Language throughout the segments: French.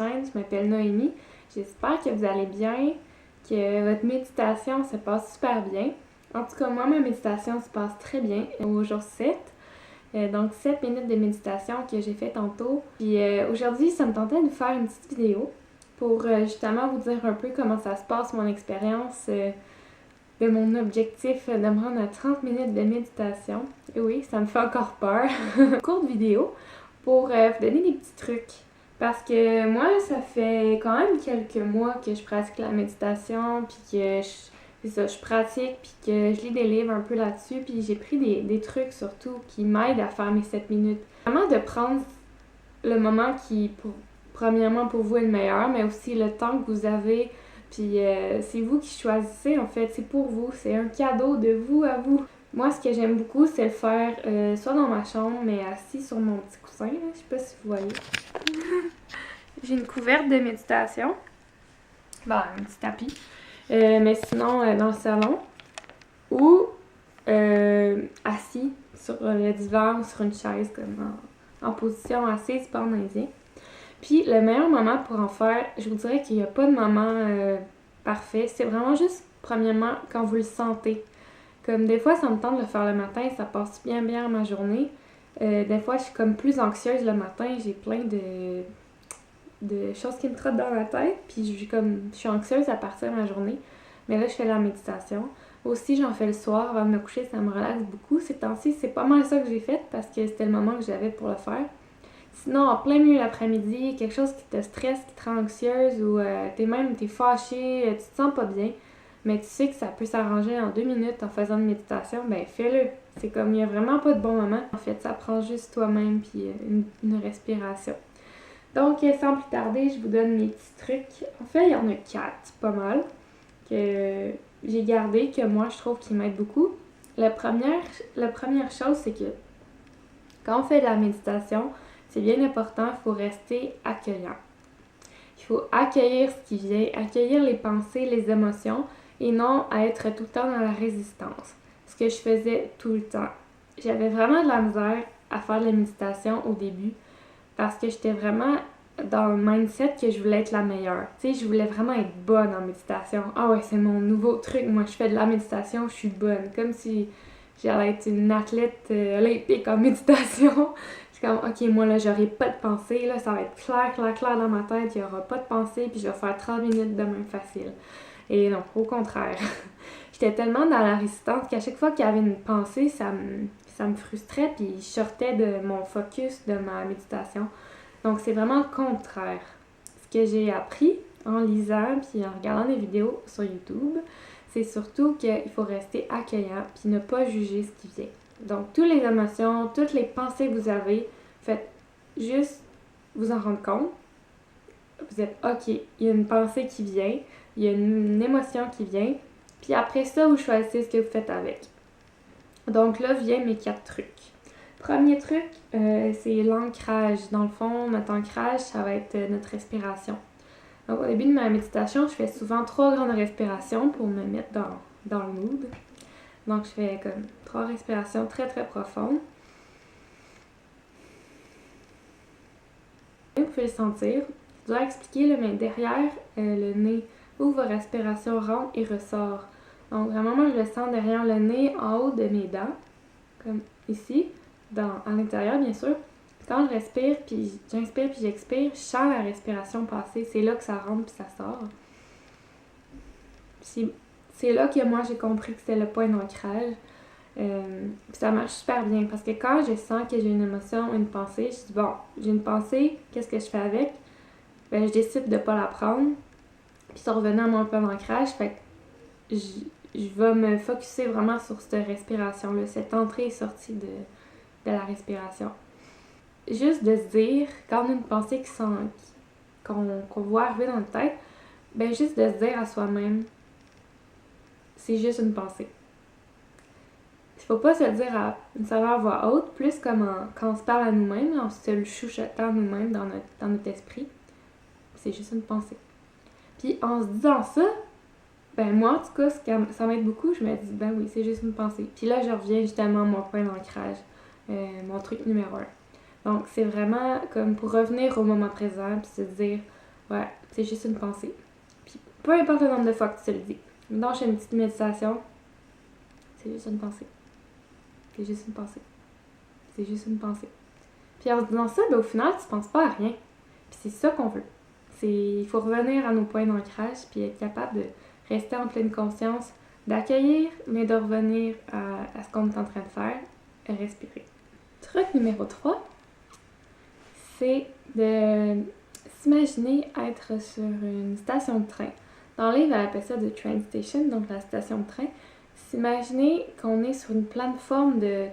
chaîne. Je m'appelle Noémie. J'espère que vous allez bien, que votre méditation se passe super bien. En tout cas, moi, ma méditation se passe très bien au jour 7. Donc 7 minutes de méditation que j'ai fait tantôt. Puis aujourd'hui, ça me tentait de faire une petite vidéo pour justement vous dire un peu comment ça se passe, mon expérience de mon objectif de me rendre à 30 minutes de méditation. Et oui, ça me fait encore peur. Courte vidéo pour vous donner des petits trucs. Parce que moi, ça fait quand même quelques mois que je pratique la méditation, puis que je pratique, puis que je lis des livres un peu là-dessus, puis j'ai pris des trucs surtout qui m'aident à faire mes 7 minutes. Vraiment de prendre le moment qui, premièrement pour vous, est le meilleur, mais aussi le temps que vous avez, puis c'est vous qui choisissez en fait, c'est pour vous, c'est un cadeau de vous à vous. Moi, ce que j'aime beaucoup, c'est le faire soit dans ma chambre, mais assis sur mon petit coussin, là. Je sais pas si vous voyez. J'ai une couverte de méditation. Bon, un petit tapis. Mais sinon, dans le salon. Ou assis sur le divan ou sur une chaise, comme en position assise, pas en indien. Puis, le meilleur moment pour en faire, je vous dirais qu'il n'y a pas de moment parfait. C'est vraiment juste, premièrement, quand vous le sentez. Comme des fois, ça me tente de le faire le matin, ça passe bien ma journée. Des fois, je suis comme plus anxieuse le matin, j'ai plein de choses qui me trottent dans la tête, puis je suis anxieuse à partir de ma journée. Mais là, je fais la méditation. Aussi, j'en fais le soir avant de me coucher, ça me relaxe beaucoup. Ces temps-ci, c'est pas mal ça que j'ai fait parce que c'était le moment que j'avais pour le faire. Sinon, en plein milieu l'après-midi, quelque chose qui te stresse, qui te rend anxieuse ou t'es fâchée, tu te sens pas bien, mais tu sais que ça peut s'arranger en 2 minutes en faisant une méditation, ben fais-le. C'est comme, il n'y a vraiment pas de bon moment. En fait, ça prend juste toi-même puis une respiration. Donc, sans plus tarder, je vous donne mes petits trucs. En fait, il y en a 4, pas mal, que j'ai gardé, que moi, je trouve qui m'aident beaucoup. La première chose, c'est que quand on fait de la méditation, c'est bien important, il faut rester accueillant. Il faut accueillir ce qui vient, accueillir les pensées, les émotions, et non à être tout le temps dans la résistance. Ce que je faisais tout le temps. J'avais vraiment de la misère à faire de la méditation au début, parce que j'étais vraiment dans le mindset que je voulais être la meilleure. Tu sais, je voulais vraiment être bonne en méditation. Ah ouais, c'est mon nouveau truc. Moi, je fais de la méditation, je suis bonne. Comme si j'allais être une athlète olympique en méditation. Je suis comme, ok, moi là, j'aurai pas de pensée. Là, ça va être clair dans ma tête. Il y aura pas de pensée, puis je vais faire 30 minutes demain facile. Et non, au contraire. J'étais tellement dans la résistance qu'à chaque fois qu'il y avait une pensée, ça me frustrait, puis je sortais de mon focus de ma méditation. Donc, c'est vraiment le contraire. Ce que j'ai appris en lisant puis en regardant des vidéos sur YouTube, c'est surtout qu'il faut rester accueillant puis ne pas juger ce qui vient. Donc, toutes les émotions, toutes les pensées que vous avez, faites juste vous en rendre compte. Vous êtes OK, il y a une pensée qui vient, il y a une émotion qui vient, puis après ça, vous choisissez ce que vous faites avec. Donc là viennent mes 4 trucs. Premier truc, c'est l'ancrage. Dans le fond, notre ancrage, ça va être notre respiration. Donc au début de ma méditation, je fais souvent 3 grandes respirations pour me mettre dans le mood. Donc je fais comme 3 respirations très profondes. Vous pouvez le sentir. Je dois expliquer, là, mais derrière le nez, où vos respirations rentrent et ressortent. Donc vraiment, moi je le sens derrière le nez, en haut de mes dents, comme ici, à l'intérieur bien sûr. Quand je respire, puis j'inspire puis j'expire, je sens la respiration passer. C'est là que ça rentre puis ça sort. C'est là que moi j'ai compris que c'était le point d'ancrage. Ça marche super bien parce que quand je sens que j'ai une émotion, une pensée, je dis bon, j'ai une pensée, qu'est-ce que je fais avec? Ben, je décide de pas la prendre, puis ça revenait à mon point d'ancrage, fait que je vais me focusser vraiment sur cette respiration-là, cette entrée et sortie de la respiration. Juste de se dire, quand on a une pensée qu'on voit arriver dans notre tête, ben juste de se dire à soi-même, c'est juste une pensée. Il faut pas se le dire à voix haute, plus comme quand on se parle à nous-mêmes, on se le chuchotant à nous-mêmes dans notre esprit. C'est juste une pensée. Puis en se disant ça, ben moi en tout cas, ça m'aide beaucoup, je me dis, ben oui, c'est juste une pensée. Puis là, je reviens justement à mon point d'ancrage, mon truc numéro 1. Donc c'est vraiment comme pour revenir au moment présent, puis se dire, Ouais, c'est juste une pensée. Puis peu importe le nombre de fois que tu te le dis. Donc, je fais une petite méditation. C'est juste une pensée. C'est juste une pensée. C'est juste une pensée. Puis en se disant ça, ben, au final, tu penses pas à rien. Puis c'est ça qu'on veut. Il faut revenir à nos points d'ancrage, puis être capable de rester en pleine conscience, d'accueillir, mais de revenir à ce qu'on est en train de faire, et respirer. Truc numéro 3, c'est de s'imaginer être sur une station de train. Dans le livre, elle appelle ça « train station », donc la station de train. S'imaginer qu'on est sur une plateforme de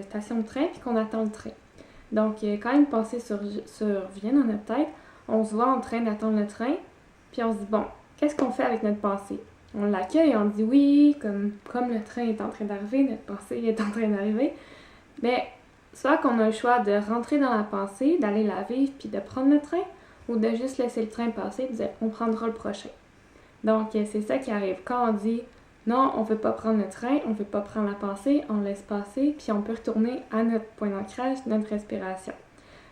station de train puis qu'on attend le train. Donc, quand une pensée survient dans notre tête, on se voit en train d'attendre le train, puis on se dit, bon, qu'est-ce qu'on fait avec notre pensée? On l'accueille et on dit oui, comme le train est en train d'arriver, notre pensée est en train d'arriver. Mais soit qu'on a le choix de rentrer dans la pensée, d'aller la vivre puis de prendre le train, ou de juste laisser le train passer et dire, on prendra le prochain. Donc, c'est ça qui arrive. Quand on dit non, on ne veut pas prendre le train, on ne veut pas prendre la pensée, on laisse passer, puis on peut retourner à notre point d'ancrage, notre respiration.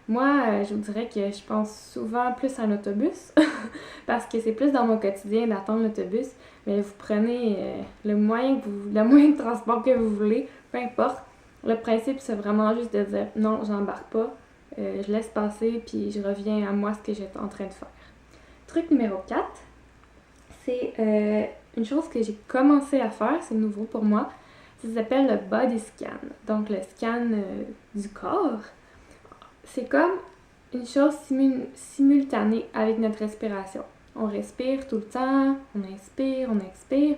Moi, je vous dirais que je pense souvent plus à l'autobus, parce que c'est plus dans mon quotidien d'attendre l'autobus, mais vous prenez le moyen de transport que vous voulez, peu importe. Le principe, c'est vraiment juste de dire non, j'embarque pas, je laisse passer, puis je reviens à moi ce que j'étais en train de faire. Truc numéro 4, c'est une chose que j'ai commencé à faire, c'est nouveau pour moi, ça s'appelle le body scan, donc le scan du corps. C'est comme une chose simultanée avec notre respiration. On respire tout le temps, on inspire, on expire,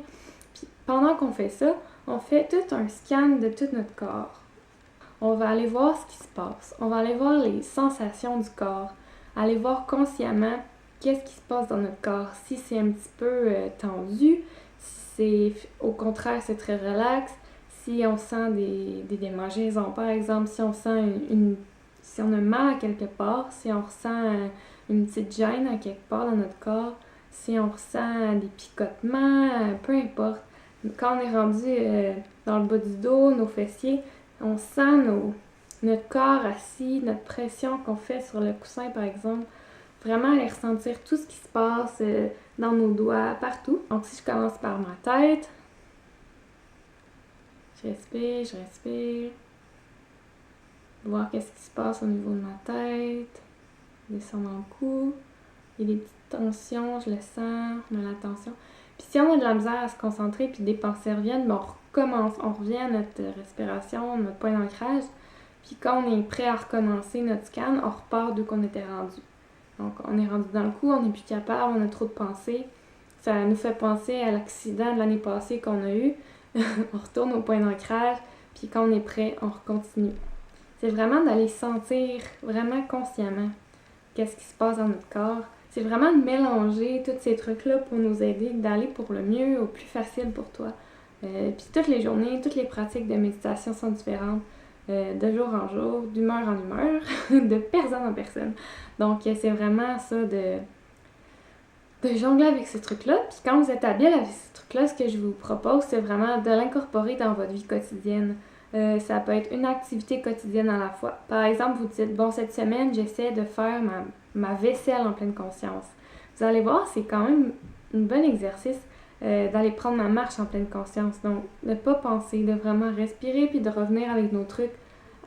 puis pendant qu'on fait ça, on fait tout un scan de tout notre corps. On va aller voir ce qui se passe, on va aller voir les sensations du corps, aller voir consciemment qu'est-ce qui se passe dans notre corps, si c'est un petit peu tendu, si c'est au contraire c'est très relax, si on sent des démangeaisons par exemple, si on sent si on a mal à quelque part, si on ressent une petite gêne à quelque part dans notre corps, si on ressent des picotements, peu importe. Quand on est rendu dans le bas du dos, nos fessiers, on sent notre corps assis, notre pression qu'on fait sur le coussin par exemple. Vraiment aller ressentir tout ce qui se passe dans nos doigts, partout. Donc si je commence par ma tête, je respire. Voir qu'est-ce qui se passe au niveau de ma tête, descendre dans le cou. Il y a des petites tensions, je le sens, on a la tension. Puis si on a de la misère à se concentrer puis des pensées reviennent, ben on recommence, on revient à notre respiration, notre point d'ancrage. Puis quand on est prêt à recommencer notre scan, on repart d'où qu'on était rendu. Donc on est rendu dans le cou, on n'est plus capable, on a trop de pensées. Ça nous fait penser à l'accident de l'année passée qu'on a eu. On retourne au point d'ancrage, puis quand on est prêt, on recontinue. C'est vraiment d'aller sentir vraiment consciemment qu'est-ce qui se passe dans notre corps. C'est vraiment de mélanger tous ces trucs-là pour nous aider d'aller pour le mieux, au plus facile pour toi. Puis toutes les journées, toutes les pratiques de méditation sont différentes, de jour en jour, d'humeur en humeur, de personne en personne. Donc c'est vraiment ça de jongler avec ces trucs-là. Puis quand vous êtes habile avec ces trucs-là, ce que je vous propose, c'est vraiment de l'incorporer dans votre vie quotidienne. Ça peut être une activité quotidienne à la fois. Par exemple, vous dites, bon, cette semaine, j'essaie de faire ma vaisselle en pleine conscience. Vous allez voir, c'est quand même un bon exercice d'aller prendre ma marche en pleine conscience. Donc, de ne pas penser, de vraiment respirer, puis de revenir avec nos trucs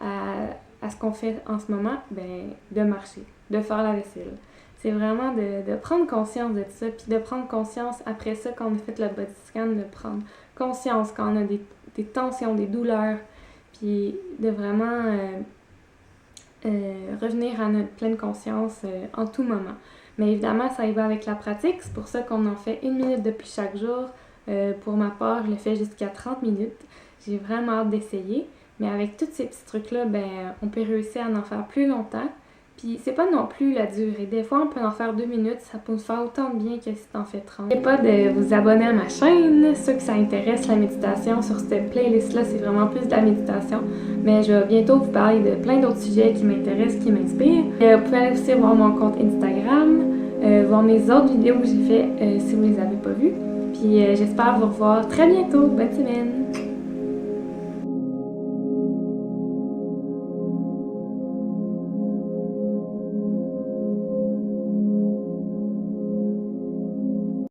à ce qu'on fait en ce moment, ben, de marcher, de faire la vaisselle. C'est vraiment de prendre conscience de ça, puis de prendre conscience après ça, quand on a fait le body scan, de prendre conscience quand on a des tensions, des douleurs, puis de vraiment revenir à notre pleine conscience en tout moment. Mais évidemment, ça y va avec la pratique, c'est pour ça qu'on en fait 1 minute de plus chaque jour. Pour ma part, je le fais jusqu'à 30 minutes. J'ai vraiment hâte d'essayer, mais avec tous ces petits trucs-là, ben, on peut réussir à en faire plus longtemps. Puis c'est pas non plus la durée. Des fois, on peut en faire 2 minutes, ça peut nous faire autant de bien que si t'en fais 30. N'oubliez pas de vous abonner à ma chaîne. Ceux que ça intéresse, la méditation, sur cette playlist-là, c'est vraiment plus de la méditation. Mais je vais bientôt vous parler de plein d'autres sujets qui m'intéressent, qui m'inspirent. Vous pouvez aller aussi voir mon compte Instagram, voir mes autres vidéos que j'ai fait si vous les avez pas vues. Puis j'espère vous revoir très bientôt. Bonne semaine!